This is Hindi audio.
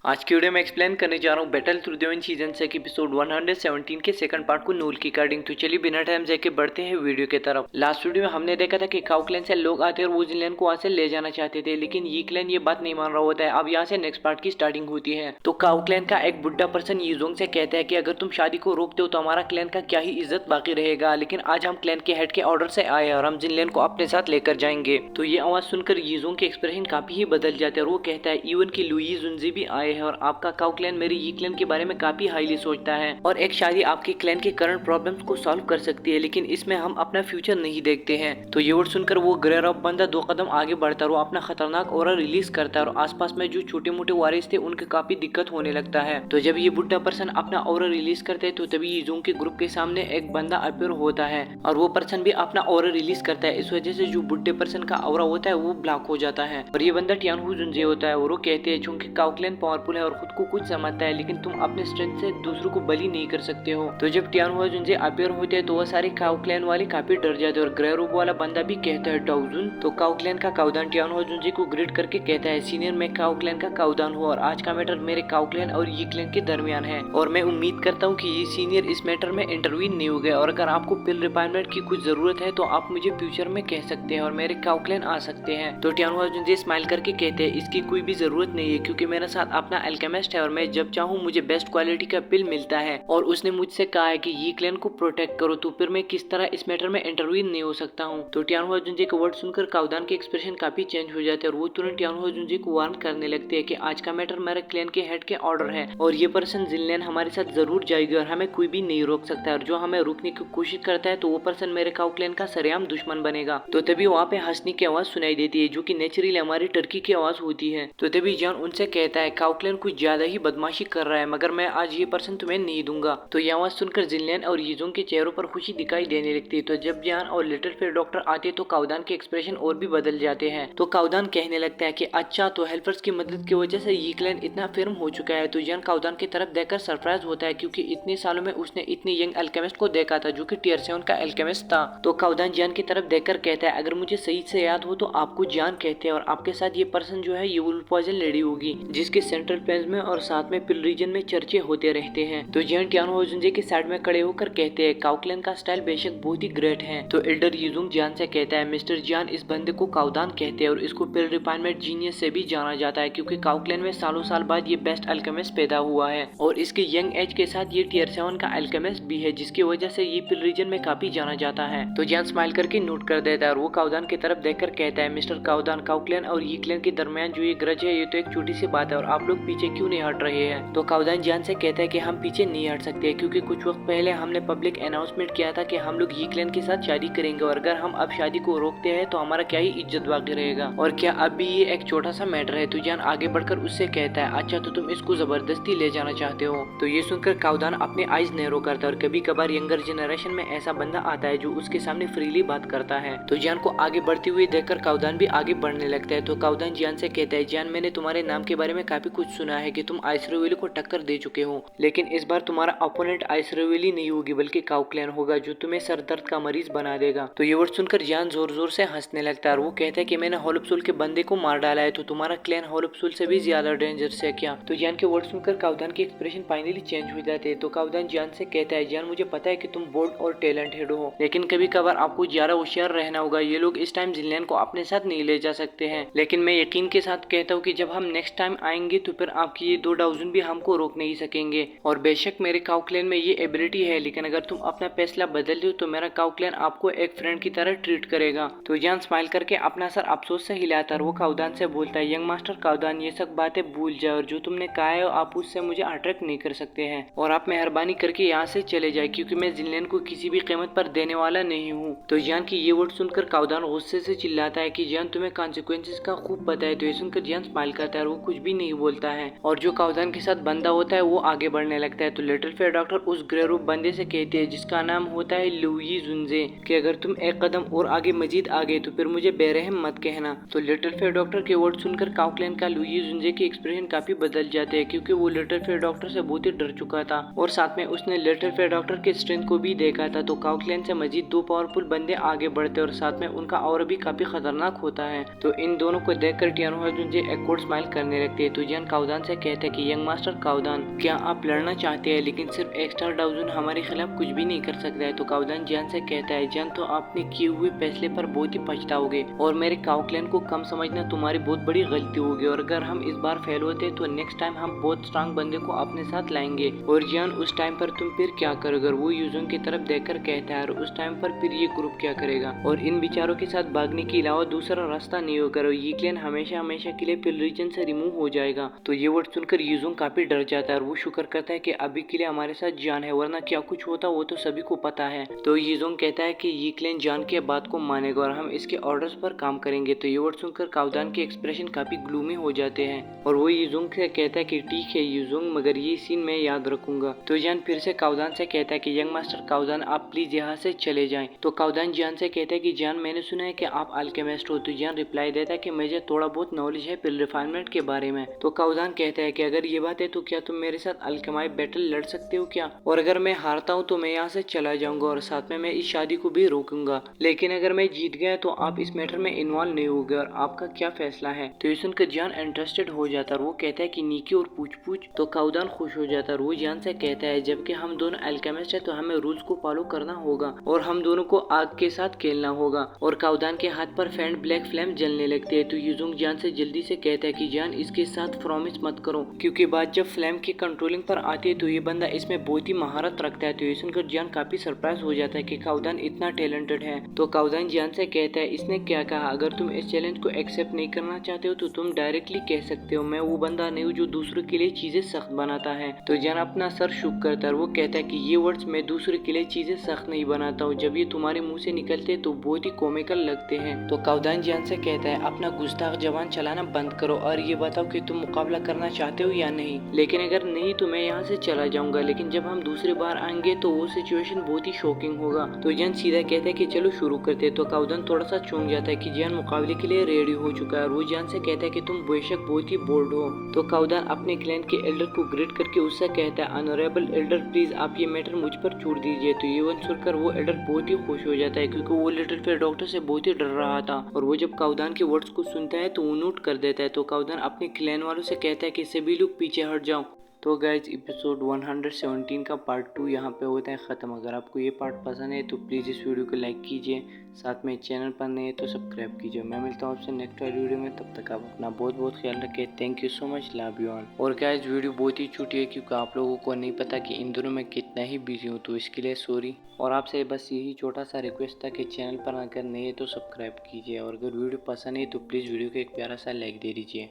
आज की वीडियो में एक्सप्लेन करने जा रहा हूँ battle through the wind season 6 episode 117 के सेकंड पार्ट को नूल की कार्डिंग। तो चलिए बिना टाइम जाके बढ़ते हैं वीडियो की तरफ। लास्ट वीडियो में हमने देखा था कि काउ क्लैन से लोग आते और वो जिनलैन को वहां से ले जाना चाहते थे, लेकिन ये क्लैन ये बात नहीं मान रहा होता है। अब यहाँ से नेक्स्ट पार्ट की स्टार्टिंग होती है। तो काउ क्लैन का एक बुढ़ा पर्सन यीजोंग से कहता है कि अगर तुम शादी को रोकते हो तो हमारा क्लैन का क्या ही इज्जत बाकी रहेगा, लेकिन आज हम क्लैन के हेड के ऑर्डर से आए और हम जिनलैन को अपने साथ लेकर जाएंगे। तो ये आवाज सुनकर यीजोंग के एक्सप्रेशन काफी ही बदल जाते हैं और वो कहता है इवन की लुई जुनजी भी आए हैं और आपका काउ क्लैन मेरे ये क्लैन के बारे में काफी हाईली सोचता है और एक शादी आपके क्लैन के करंट प्रॉब्लम्स को सॉल्व कर सकती है, लेकिन इसमें हम अपना फ्यूचर नहीं देखते हैं। तो ये वर्ड सुनकर वो ग्रे रॉब बंदा 2 कदम आगे बढ़ता है और वो अपना खतरनाक ऑरा रिलीज करता है और आसपास में जो छोटे मोटे वारिस थे उनके काफी दिक्कत होने लगता है। तो जब ये बुढ़ा पर्सन अपना ऑरा रिलीज करते हैं तो तभी यीजोंग के ग्रुप के सामने एक बंदा अपीयर होता है और वो पर्सन भी अपना ऑरा रिलीज करता है। इस वजह से जो बुढ़े पर्सन का ऑरा होता है वो ब्लॉक हो जाता है और ये बंदा टियानहू जुनजे होता है और वो कहते हैं चूंकि काउ क्लैन पावरफुल है और खुद को कुछ समझता है, लेकिन तुम अपने स्ट्रेंथ से दूसरों को बली नहीं कर सकते हो। तो जब टियानहू जुनजे अपीयर होते हैं तो वो सारे काउ क्लैन वाले काफी डर जाते हैं और ग्रे रूप वाला बंदा भी कहता है डाउजुन। तो काउ क्लैन का काउदान टियानहू जुनजे को ग्रीट करके कहता है सीनियर मैं काउ क्लैन का काउदान हूँ और आज का मैटर मेरे काउ क्लैन और ये क्लैन के दरमियान है और मैं उम्मीद करता हूँ कि ये सीनियर इस मैटर में इंटरवीन नहीं हो गए और अगर आपको पिल रिफाइनमेंट की कुछ जरूरत है तो आप मुझे फ्यूचर में कह सकते हैं और मेरे काउ क्लैन आ सकते हैं। तो टियानहू जुनजे स्माइल करके कहते हैं इसकी कोई भी जरूरत नहीं है क्योंकि मेरे साथ अपना अल्केमिस्ट है और मैं जब चाहूँ मुझे बेस्ट क्वालिटी का पिल मिलता है और उसने मुझसे कहा है कि ये क्लैन को प्रोटेक्ट करो, तो फिर मैं किस तरह इस मैटर में इंटरवीन नहीं हो सकता हूँ। तो टियानहू जुनजे का वर्ड सुनकर काउदान के एक्सप्रेशन काफी चेंज हो जाते हैं और वो तुरंत टियानहू जुनजे को वार्न करने लगते हैं कि आज का मैटर मेरे क्लैन के हेड के ऑर्डर है और ये पर्सन जिनलैन हमारे साथ जरूर जाएगी और हमें कोई भी नहीं रोक सकता है और जो हमें रोकने की कोशिश करता है तो वो पर्सन मेरे काउ क्लैन का सरेआम दुश्मन बनेगा। तो तभी वहाँ पे हंसने की आवाज सुनाई देती है जो कि नेचुरली हमारी टर्की की आवाज होती है। तो तभी जान उनसे कहता है काउ क्लैन कुछ ज्यादा ही बदमाशी कर रहा है मगर मैं आज ये पर्सन तुम्हें नहीं दूंगा। तो ये आवाज सुनकर जिनलैन और यीजोंग के चेहरों पर खुशी दिखाई देने लगती है। तो जब जान और लिटिल फेयर डॉक्टर आते तो काउदान के एक्सप्रेशन और भी बदल जाते हैं। तो काउदान कहने लगता है कि अच्छा तो हेल्पर्स की मदद की वजह से ये क्लैन इतना फर्म हो चुका है। तो जान काउदान की तरफ देखकर सरप्राइज होता है क्योंकि इतने सालों में उसने इतनी यंग अल्केमिस्ट को देखा था जो कि टियर 7 का अल्केमिस्ट था। तो काउदान जान की तरफ देखकर कहता है अगर मुझे सही से याद हो तो आपको जान कहते हैं और आपके साथ ये पर्सन जो है ये वुल्फ पॉइजन लेडी होगी जिसके सेंट्रल प्लेन्स में और साथ में पिल रीजन में चर्चे होते रहते हैं। तो जान टियानहू जुनजे के साइड में खड़े होकर कहते हैं काउ क्लैन का स्टाइल बेशक बहुत ही ग्रेट है। तो एल्डर यीजोंग जान से कहता है मिस्टर जान इस बंदे को काउदान कहते हैं और इसको पिल रिफाइनमेंट जीनियस से भी जाना जाता है क्योंकि काउ क्लैन में सालों साल बाद ये बेस्ट अल्केमिस्ट पैदा हुआ है और इसके यंग एज के साथ ये टियर 7 का अल्केमिस्ट भी है जिसकी वजह से ये पिल रीजन में काफी जाना जाता है। तो जान स्माइल करके नोट कर देता है और वो काउदान की तरफ देखकर कहता है मिस्टर काउदान काउ क्लैन और ये क्लैन के दरमियान जो ये ग्रज है ये तो एक छोटी सी बात है और आप लोग पीछे क्यों नहीं हट रहे हैं। तो काउदान जान से कहता है कि हम पीछे नहीं हट सकते क्योंकि कुछ वक्त पहले हमने पब्लिक अनाउंसमेंट किया था कि हम लोग ये क्लैन के साथ शादी करेंगे और अगर हम अब शादी को रोकते हैं तो हमारा क्या ही इज्जत बाकी रहेगा और क्या अब भी ये एक छोटा सा मैटर है। तो जान आगे बढ़कर उससे कहता है अच्छा तो तुम इसको जबरदस्ती ले जाना चाहते हो। तो ये सुनकर काउदान अपने आइज नैरो करता है और कभी कभार यंगर जनरेशन में ऐसा बंदा आता है जो उसके सामने फ्रीली बात करता है। तो जान को आगे बढ़ती हुई देखकर काउदान भी आगे बढ़ने लगता है। तो काउदान जान से कहता है जान मैंने तुम्हारे नाम के बारे में काफी कुछ सुना है कि तुम आइसरोवेली को टक्कर दे चुके हो, लेकिन इस बार तुम्हारा अपोनेंट आइसरोवेली नहीं होगी बल्कि काउ क्लैन होगा जो तुम्हें सर दर्द का मरीज बना देगा। तो ये वर्ड सुनकर जान जोर जोर से हंसने लगता है और वो कहता है कि मैंने होलपसुल के बंदे को मार डाला है तो तुम्हारा क्लैन होलपसुल से भी ज्यादा डेंजरस है क्या। तो जान के वर्ड सुनकर काउदान के एक्सप्रेशन फाइनली चेंज हो जाते हैं। तो काउदान जान से कहता है जान मुझे पता है कि तुम बोल्ड और टैलेंटेड हो लेकिन कभी कभार आपको ज्यादा होशियार रहना होगा। ये लोग इस टाइम जिनलैन को अपने साथ नहीं ले जा सकते हैं, लेकिन मैं यकीन के साथ कहता हूँ कि जब हम नेक्स्ट टाइम आएंगे तो फिर आपकी ये 2 डाउजन भी हमको रोक नहीं सकेंगे और बेशक मेरे काउ क्लैन में ये एबिलिटी है लेकिन अगर तुम अपना फैसला बदल दो तो मेरा काउ क्लैन आपको एक फ्रेंड की तरह ट्रीट करेगा। तो जान स्माइल करके अपना सर अफसोस से हिलाता है और वो काउदान से बोलता है यंग मास्टर काउदान ये सब बातें भूल जाओ और जो तुमने कहा है आप उससे मुझे अट्रैक्ट नहीं कर सकते हैं और आप मेहरबानी करके यहाँ से चले जाए क्योंकि मैं जिनलैन को किसी भी कीमत पर देने वाला नहीं हूँ। तो जान की ये वर्ड सुनकर काउदान गुस्से से चिल्लाता है कि जान तुम्हें कॉन्सिक्वेंसेस का खूब पता है। तो ये सुनकर जान स्माइल करता है और वो कुछ भी नहीं बोलता है और जो काउदान के साथ बंदा होता है वो आगे बढ़ने लगता है। तो लिटिल फेयर डॉक्टर उस ग्रे रूप बंदे से कहती है जिसका नाम होता है लुई जुनजे कि अगर तुम एक कदम और आगे मजीद आ गए तो फिर मुझे बेरहम मत कहना। तो लिटिल फेयर डॉक्टर के वर्ड सुनकर काउ क्लैन का लुई जुनजे के एक्सप्रेशन काफी बदल जाते हैं क्योंकि वो लिटिल फेयर डॉक्टर से बहुत ही डर चुका था और साथ में उसने लिटिल फेयर डॉक्टर के स्ट्रेंथ को भी देखा था। तो काउ क्लैन से मजीद 2 पावरफुल बंदे आगे बढ़ते और साथ में उनका और भी काफी खतरनाक होता है। तो इन दोनों को देखकर टियानहू जुनजे एक कोड स्माइल करने लगती है। तो जान काउदान से कहता है कि यंग मास्टर काउदान, क्या आप लड़ना चाहते हैं, लेकिन सिर्फ एक स्टार डाउजन हमारे खिलाफ कुछ भी नहीं कर सकता है। तो काउदान जान से कहता है, जान तो आपने किए हुए फैसले पर बहुत ही पछताओगे और मेरे काउ क्लैन को कम समझना तुम्हारी बहुत बड़ी गलती होगी, और अगर हम इस बार फेल होते तो नेक्स्ट टाइम हम बहुत स्ट्रांग बंदे को अपने साथ लाएंगे। और जान उस टाइम पर तुम फिर क्या करोगे? वो यूजुंग की तरफ देखकर कहता है, और उस टाइम पर फिर ये ग्रुप क्या करेगा? और इन विचारों के साथ भागने के अलावा दूसरा रास्ता नहीं होगा, ये क्लैन हमेशा हमेशा के लिए फिर रीजन से रिमूव हो जाएगा। तो ये वर्ड सुनकर यूजुंग काफी डर जाता है और वो शुक्र करता है कि अभी के लिए हमारे साथ जान है, वरना क्या कुछ होता वो तो सभी को पता है। तो यूजुंग कहता है कि ये क्लैन जान के बात को मानेगा और हम इसके ऑर्डर्स पर काम करेंगे। तो ये वर्ड सुनकर काउदान के एक्सप्रेशन काफी ग्लूमी हो जाते हैं और वो यूजुंग से कहता है कि ठीक है यूजुंग, मगर ये सीन मैं याद रखूंगा। तो जान फिर से काउदान से कहता है कि यंग मास्टर काउदान, आप प्लीज यहाँ से चले जाएं। तो काउदान जान से कहता है कि जान मैंने सुना है कि आप अल्केमिस्ट हो। तो जान रिप्लाई देता है कि मुझे थोड़ा बहुत नॉलेज है पिल रिफाइनमेंट के बारे में। तो काउदान कहता है कि अगर ये बात है तो क्या तुम मेरे साथ अल्केमाई बैटल लड़ सकते हो क्या? और अगर मैं हारता हूँ तो मैं यहाँ से चला जाऊंगा और साथ में मैं इस शादी को भी रोकूंगा, लेकिन अगर मैं जीत गया तो आप इस मैटर में इन्वॉल्व नहीं होगे और आपका क्या फैसला है? तो ये सुनकर जान इंटरेस्टेड हो जाता है और वो कहता है कि नीकी और पूछ पूछ। तो काउदान खुश हो जाता है और वो जान से कहता है, जबकि हम दोनों अल्केमिस्ट है तो हमें रूल्स को फॉलो करना होगा और हम दोनों को आग के साथ खेलना होगा। और काउदान के हाथ पर फैंड ब्लैक फ्लेम जलने लगती है। तो यूजुंग जान से जल्दी से कहता है कि जान इसके साथ प्रॉमिस मत करो, क्योंकि बात जब फ्लेम की कंट्रोलिंग पर आती है तो ये बंदा इसमें बहुत ही महारत रखता है। तो ये सुनकर जान काफी सरप्राइज हो जाता है कि काउदान इतना टैलेंटेड है। तो काउदान जान से कहता है, इसने क्या कहा, अगर तुम इस चैलेंज को एक्सेप्ट नहीं करना चाहते हो तो तुम डायरेक्टली कह सकते हो, मैं वो बंदा नहीं हूँ जो दूसरों के लिए चीजें सख्त बनाता है। तो जान अपना सर शुक करता है और वो कहता है कि ये वर्ड्स मैं दूसरों के लिए चीजें सख्त नहीं बनाता हूँ, जब ये तुम्हारे मुंह से निकलते तो बहुत ही कॉमिकल लगते हैं। तो काउदान जान से कहता है, अपना गुस्ताख जबान चलाना बंद करो और ये बताओ कि तुम मुकाबला करना चाहते हो या नहीं, लेकिन अगर नहीं तो मैं यहाँ से चला जाऊंगा, लेकिन जब हम दूसरी बार आएंगे तो वो सिचुएशन बहुत ही शॉकिंग होगा। तो जान सीधा कहता है कि चलो शुरू करते हैं। तो काउदान थोड़ा सा चौंक जाता है कि जान मुकाबले के लिए रेडी हो चुका है और वो जान से कहता है कि तुम बेशक बहुत ही बोल्ड हो। तो काउदान अपने क्लैन के एल्डर को ग्रीट करके उससे कहता है, ऑनरेबल एल्डर प्लीज आप ये मैटर मुझ पर छोड़ दीजिए। तो ये वन सुनकर वो एल्डर बहुत ही खुश हो जाता है, क्योंकि वो लिटिल फेयर डॉक्टर से बहुत ही डर रहा था और वो जब काउदान के वर्ड्स को सुनता है तो वो नोट कर देता है। तो काउदान अपने क्लैन वालों से कहता है कि सभी लोग पीछे हट जाओ। तो गाइज एपिसोड 117 का पार्ट 2 यहाँ पे होता है ख़त्म। अगर आपको ये पार्ट पसंद है तो प्लीज़ इस वीडियो को लाइक कीजिए, साथ में चैनल पर नए तो सब्सक्राइब कीजिए। मैं मिलता हूँ आपसे नेक्स्ट वाली वीडियो में, तब तक आप अपना बहुत बहुत ख्याल रखें। Thank you so much, love you all. और गाइज वीडियो बहुत ही छोटी है क्योंकि आप लोगों को नहीं पता कि इन दोनों में कितना ही बिजी हूँ, तो इसके लिए सॉरी। और आपसे बस यही छोटा सा रिक्वेस्ट था कि चैनल पर अगर नए तो सब्सक्राइब कीजिए और अगर वीडियो पसंद है तो प्लीज़ वीडियो को एक प्यारा सा लाइक दे दीजिए।